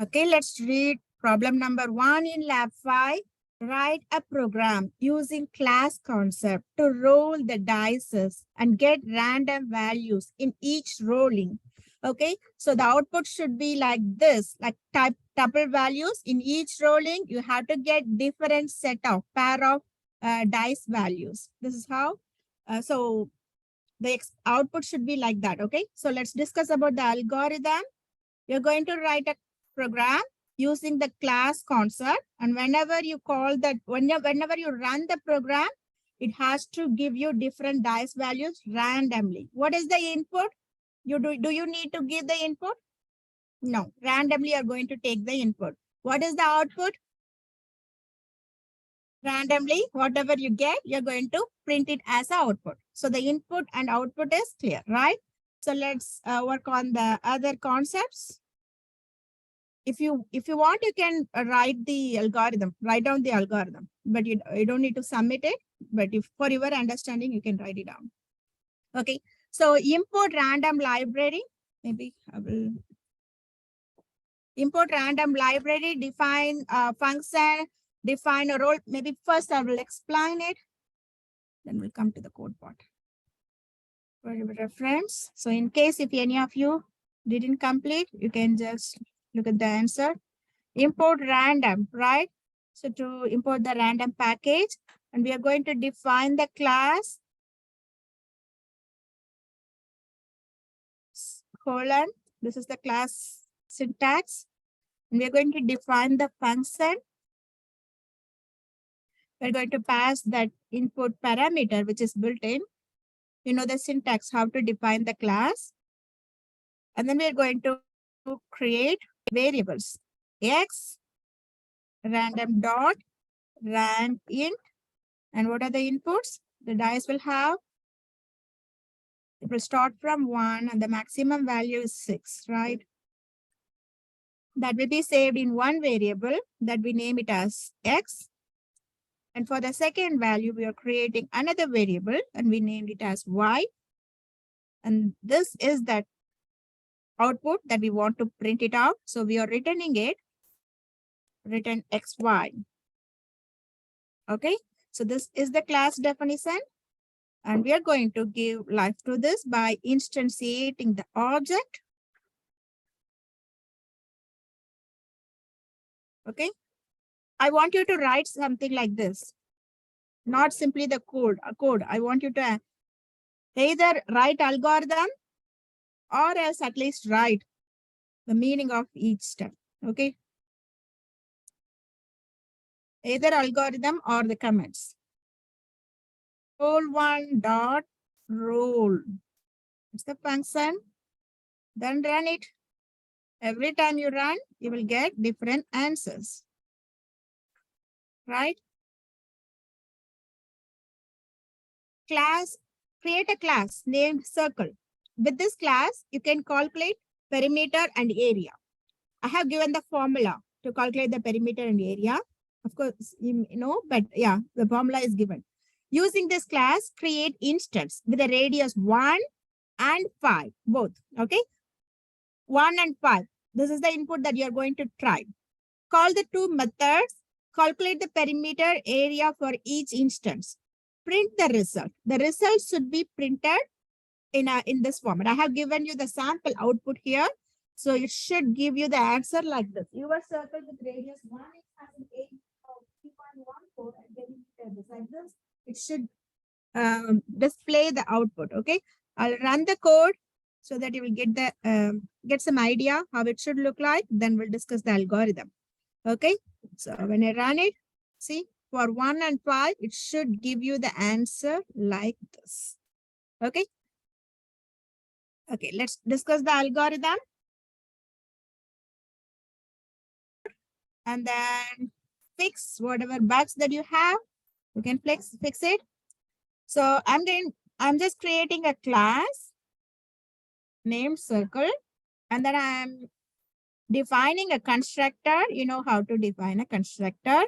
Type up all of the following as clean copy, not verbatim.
Okay, let's read problem number 1 in lab 5. Write a program using class concept to roll the dice and get random values in each rolling. Okay, so the output should be like this, like type tuple values in each rolling. You have to get different set of pair of dice values. This is how. So the output should be like that. Okay, so let's discuss about the algorithm. You're going to write a program using the class concept, and whenever you call that, whenever you run the program, it has to give you different dice values randomly. What is the input? Do you need to give the input? No, randomly you're going to take the input. What is the output? Randomly, whatever you get, you're going to print it as output. So the input and output is clear, right? So let's work on the other concepts. If you want, you can write down the algorithm, but you don't need to submit it. But if for your understanding, you can write it down. Okay. So import random library. Maybe I will import random library, define a function, define a role. Maybe first I will explain it. Then we'll come to the code part. For your reference. So in case if any of you didn't complete, you can just look at the answer. Import random, right? So to import the random package, and we are going to define the class colon. This is the class syntax. And we are going to define the function. We're going to pass that input parameter, which is built in. You know the syntax, how to define the class. And then we're going to create variables. X, random dot, rand int. And what are the inputs? The dice will have, it will start from 1 and the maximum value is 6, right? That will be saved in one variable that we name it as X. And for the second value, we are creating another variable and we named it as Y. And this is that output that we want to print it out. So we are returning it, return XY. Okay, so this is the class definition. And we are going to give life to this by instantiating the object. Okay, I want you to write something like this, not simply the code. I want you to either write algorithm or else at least write the meaning of each step. Okay, either algorithm or the comments. Roll1 dot roll. It's the function. Then run it. Every time you run, you will get different answers. Right? Class, create a class named circle. With this class, you can calculate perimeter and area. I have given the formula to calculate the perimeter and area. Of course, you know, but yeah, the formula is given. Using this class, create instance with a radius 1 and 5, both. Okay, 1 and 5. This is the input that you're going to try. Call the two methods. Calculate the perimeter area for each instance. Print the result. The result should be printed in this format. I have given you the sample output here. So it should give you the answer like this. Your circle with radius 1 has an area of 3.14 and perimeter like this. It should display the output. Okay, I'll run the code so that you will get the get some idea how it should look like. Then we'll discuss the algorithm. Okay, so when I run it, see, for 1 and 5, it should give you the answer like this. Okay. Okay, let's discuss the algorithm. And then fix whatever bugs that you have. You can fix it. So I'm just creating a class named circle. And then I'm defining a constructor. You know how to define a constructor.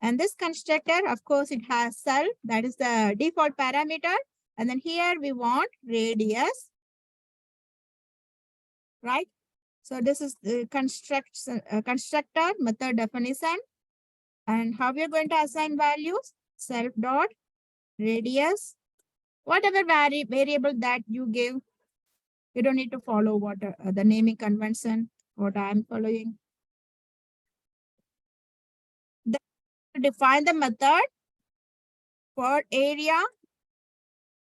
And this constructor, of course, it has self. That is the default parameter. And then here we want radius. Right? So this is the constructor method definition. And how we are going to assign values? Self dot radius, whatever variable that you give. You don't need to follow what the naming convention, what I'm following. Then define the method for area,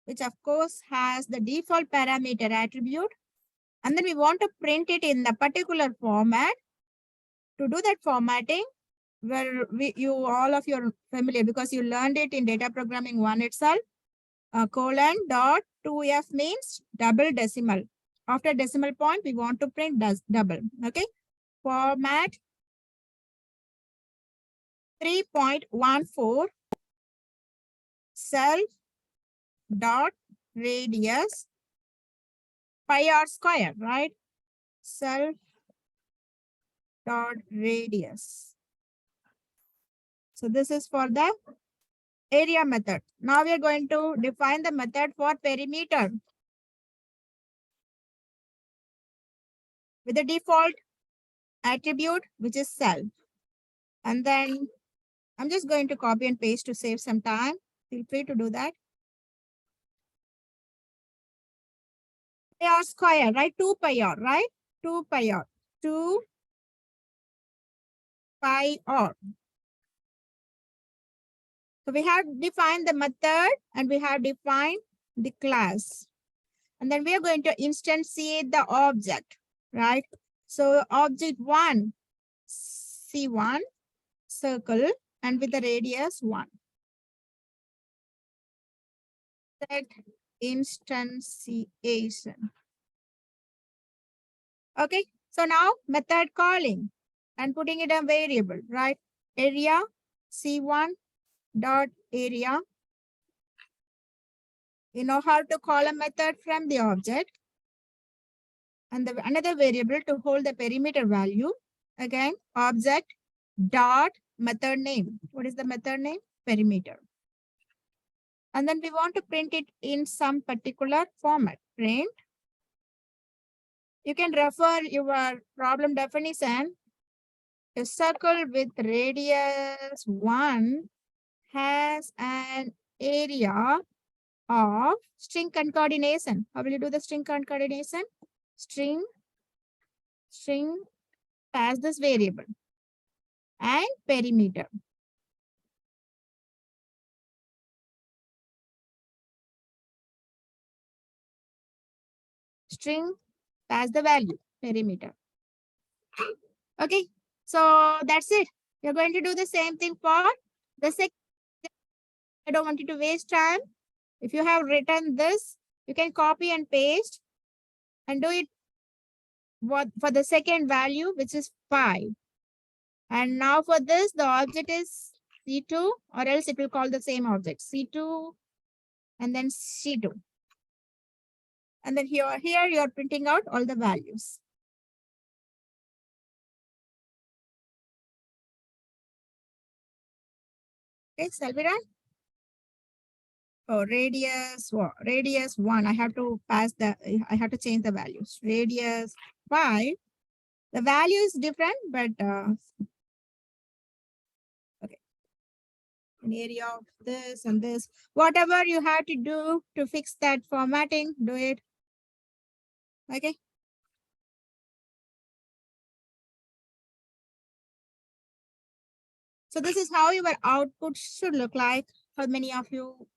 which of course has the default parameter attribute. And then we want to print it in the particular format. To do that formatting, where you all of you are familiar because you learned it in data programming 1 itself. Colon dot 2f means double decimal. After decimal point, we want to print double. Okay. Format 3.14 self dot radius pi r square, right? Self dot radius. So this is for the area method. Now we are going to define the method for perimeter with the default attribute, which is self. And then I'm just going to copy and paste to save some time. Feel free to do that. Pi r square, right? 2 pi r, right? 2 pi r. 2 pi r. So we have defined the method and we have defined the class. And then we are going to instantiate the object, right? So object 1, C1, circle, and with the radius 1. Set instantiation. Okay, so now method calling and putting it a variable, right? Area C1 dot area. You know how to call a method from the object. And another variable to hold the perimeter value. Again, object dot method name. What is the method name? Perimeter. And then we want to print it in some particular format. Print. You can refer your problem definition. A circle with radius 1 has an area of string concatenation. How will you do the string concatenation? String as this variable and perimeter. String as the value, perimeter. Okay, so that's it. You're going to do the same thing for the second. I don't want you to waste time. If you have written this, you can copy and paste and do it for the second value, which is 5. And now for this, the object is C2, or else it will call the same object, C2 and then C2. And then here you're printing out all the values. Okay, Selvira. Oh, radius 1. I have to change the values. Radius 5. The value is different, but okay. An area of this and this. Whatever you have to do to fix that formatting, do it. Okay. So this is how your output should look like. For many of you,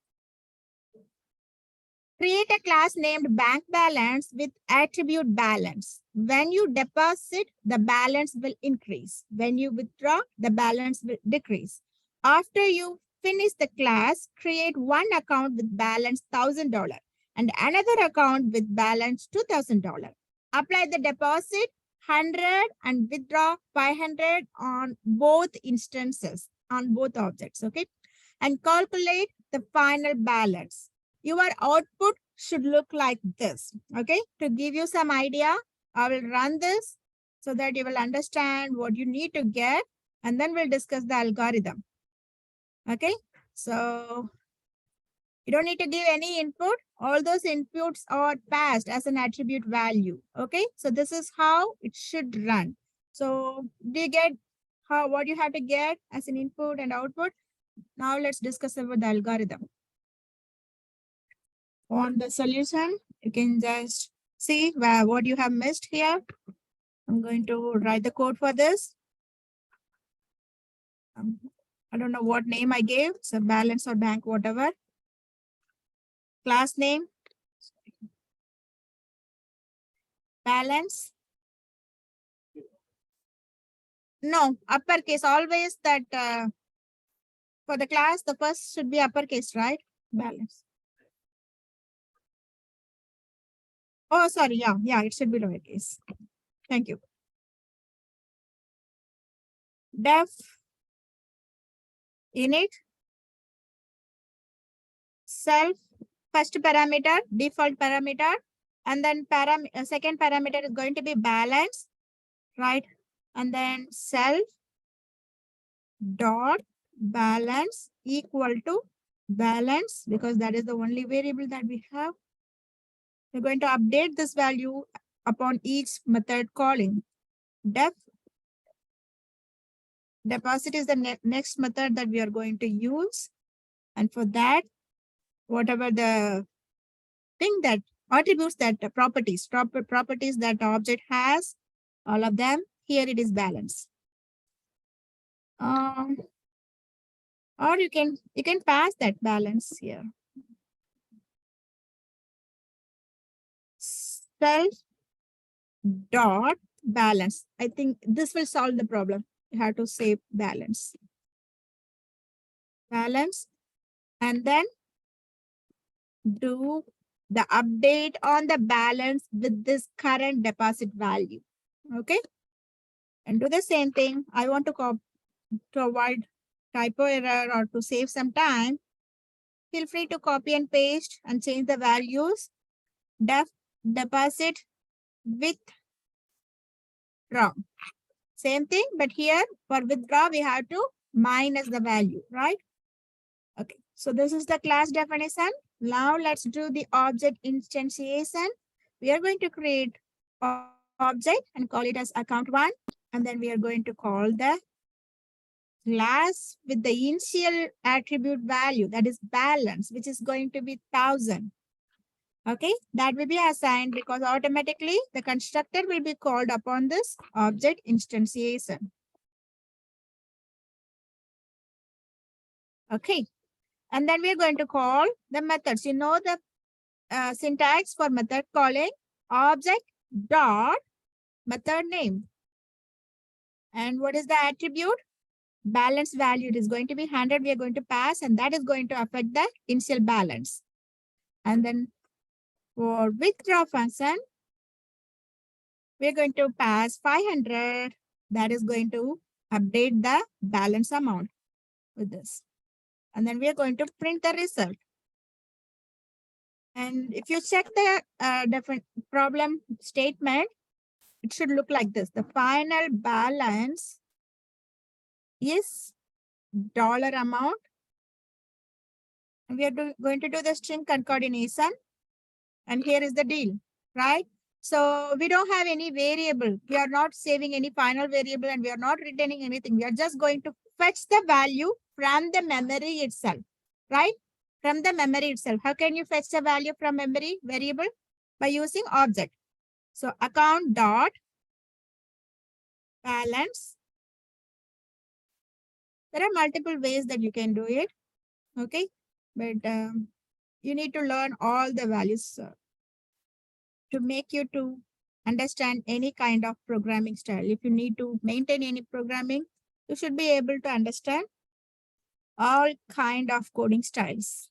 create a class named bank balance with attribute balance. When you deposit, the balance will increase. When you withdraw, the balance will decrease. After you finish the class, create one account with balance $1,000 and another account with balance $2,000. Apply the deposit 100 and withdraw 500 on both instances, on both objects, okay? And calculate the final balance. Your output should look like this, okay? To give you some idea, I will run this so that you will understand what you need to get, and then we'll discuss the algorithm, okay? So You don't need to give any input. All those inputs are passed as an attribute value. Okay, so this is how it should run. So do you get how what you have to get as an input and output? Now let's discuss about the algorithm. On the solution, you can just see what you have missed here. I'm going to write the code for this. I don't know what name I gave. So balance or bank, whatever. Class name. Balance. No, uppercase. Always that for the class, the first should be uppercase, right? Balance. Oh, sorry. Yeah, it should be lowercase. Thank you. Def init self first parameter, default parameter, and then second parameter is going to be balance, right? And then self dot balance equal to balance, because that is the only variable that we have. We're going to update this value upon each method calling. Deposit is the next method that we are going to use. And for that, whatever the thing that attributes that properties that the object has, all of them, here it is balance. Or you can pass that balance here. Self dot balance. I think this will solve the problem. You have to say balance. Balance. And then do the update on the balance with this current deposit value. Okay. And do the same thing. I want to avoid typo error or to save some time. Feel free to copy and paste and change the values. Deposit withdraw. Same thing, but here for withdraw, we have to minus the value, right? Okay, so this is the class definition. Now let's do the object instantiation. We are going to create object and call it as account1. And then we are going to call the class with the initial attribute value, that is balance, which is going to be 1000. Okay, that will be assigned because automatically the constructor will be called upon this object instantiation. Okay, and then we're going to call the methods. You know the syntax for method calling: object dot method name. And what is the attribute? Balance value. It is going to be 100. We are going to pass, and that is going to affect the initial balance. And then for withdraw function, we're going to pass 500. That is going to update the balance amount with this. And then we are going to print the result. And if you check the different problem statement, it should look like this. The final balance is dollar amount. And we are going to do the string concatenation. And here is the deal, right? So we don't have any variable. We are not saving any final variable and we are not returning anything. We are just going to fetch the value from the memory itself, right? From the memory itself. How can you fetch the value from memory variable? By using object. So account dot balance. There are multiple ways that you can do it. Okay. But you need to learn all the values to make you to understand any kind of programming style. If you need to maintain any programming, you should be able to understand all kind of coding styles.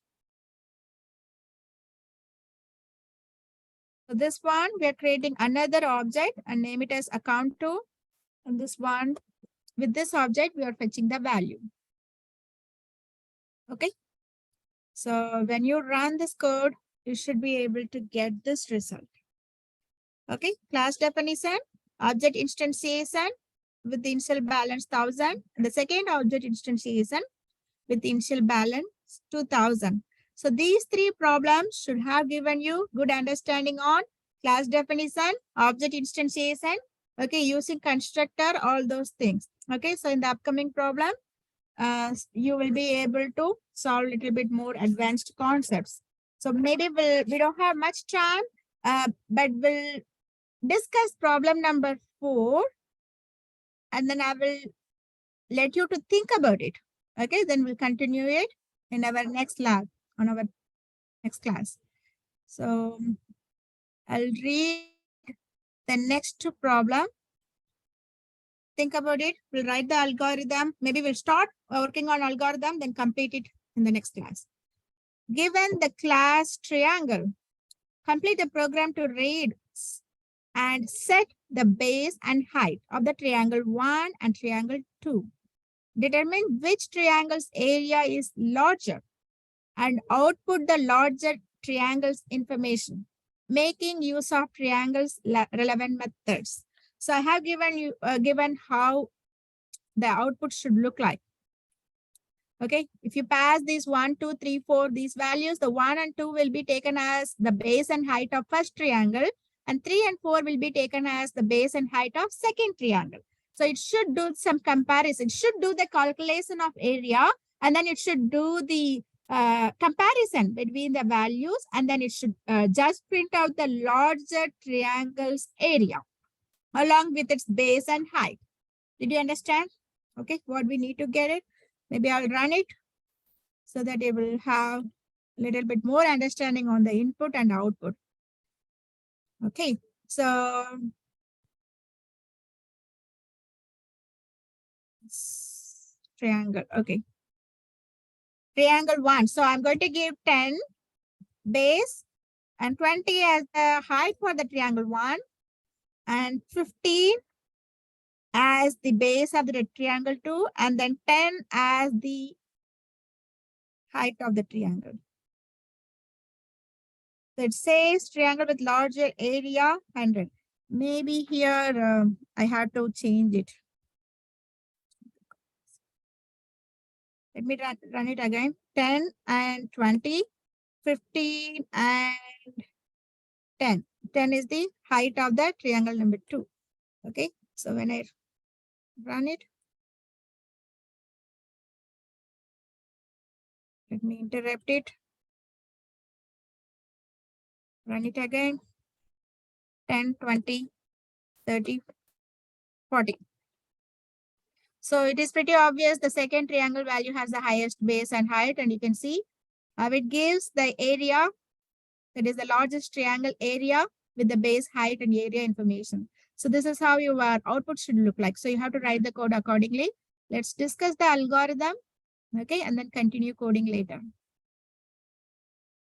So this one, we are creating another object and name it as account2. And this one, with this object, we are fetching the value. Okay. So when you run this code, you should be able to get this result. Okay. Class definition, object instantiation with the initial balance 1000. And the second object instantiation with the initial balance 2000. So these three problems should have given you good understanding on class definition, object instantiation, okay, using constructor, all those things. Okay, so in the upcoming problem, you will be able to solve a little bit more advanced concepts. So maybe we don't have much time, but we'll discuss problem number 4, and then I will let you to think about it. Okay, then we'll continue it in our next lab, on our next class. So I'll read the next problem. Think about it. We'll write the algorithm. Maybe we'll start working on algorithm, then complete it in the next class. Given the class triangle, complete the program to read and set the base and height of the triangle 1 and triangle 2. Determine which triangle's area is larger and output the larger triangle's information, making use of triangles relevant methods. So I have given you given how the output should look like. Okay, if you pass these 1, 2, 3, 4, these values, the 1 and 2 will be taken as the base and height of first triangle, and 3 and 4 will be taken as the base and height of second triangle. So it should do some comparison, it should do the calculation of area, and then it should do the comparison between the values, and then it should just print out the larger triangle's area along with its base and height. Did you understand? Okay, what we need to get it? Maybe I'll run it so that you will have a little bit more understanding on the input and output. Okay, so triangle, okay. Triangle 1. So I'm going to give 10 base and 20 as the height for the triangle 1 and 15 as the base of the triangle 2 and then 10 as the height of the triangle. So it says triangle with larger area 100. Maybe here I have to change it. Let me run it again. 10 and 20, 15 and 10. 10 is the height of the triangle number 2. Okay, so when I run it, let me interrupt it. Run it again. 10, 20, 30, 40. So it is pretty obvious the second triangle value has the highest base and height, and you can see how it gives the area, that is the largest triangle area with the base, height, and area information. So this is how your output should look like. So you have to write the code accordingly. Let's discuss the algorithm, okay, and then continue coding later.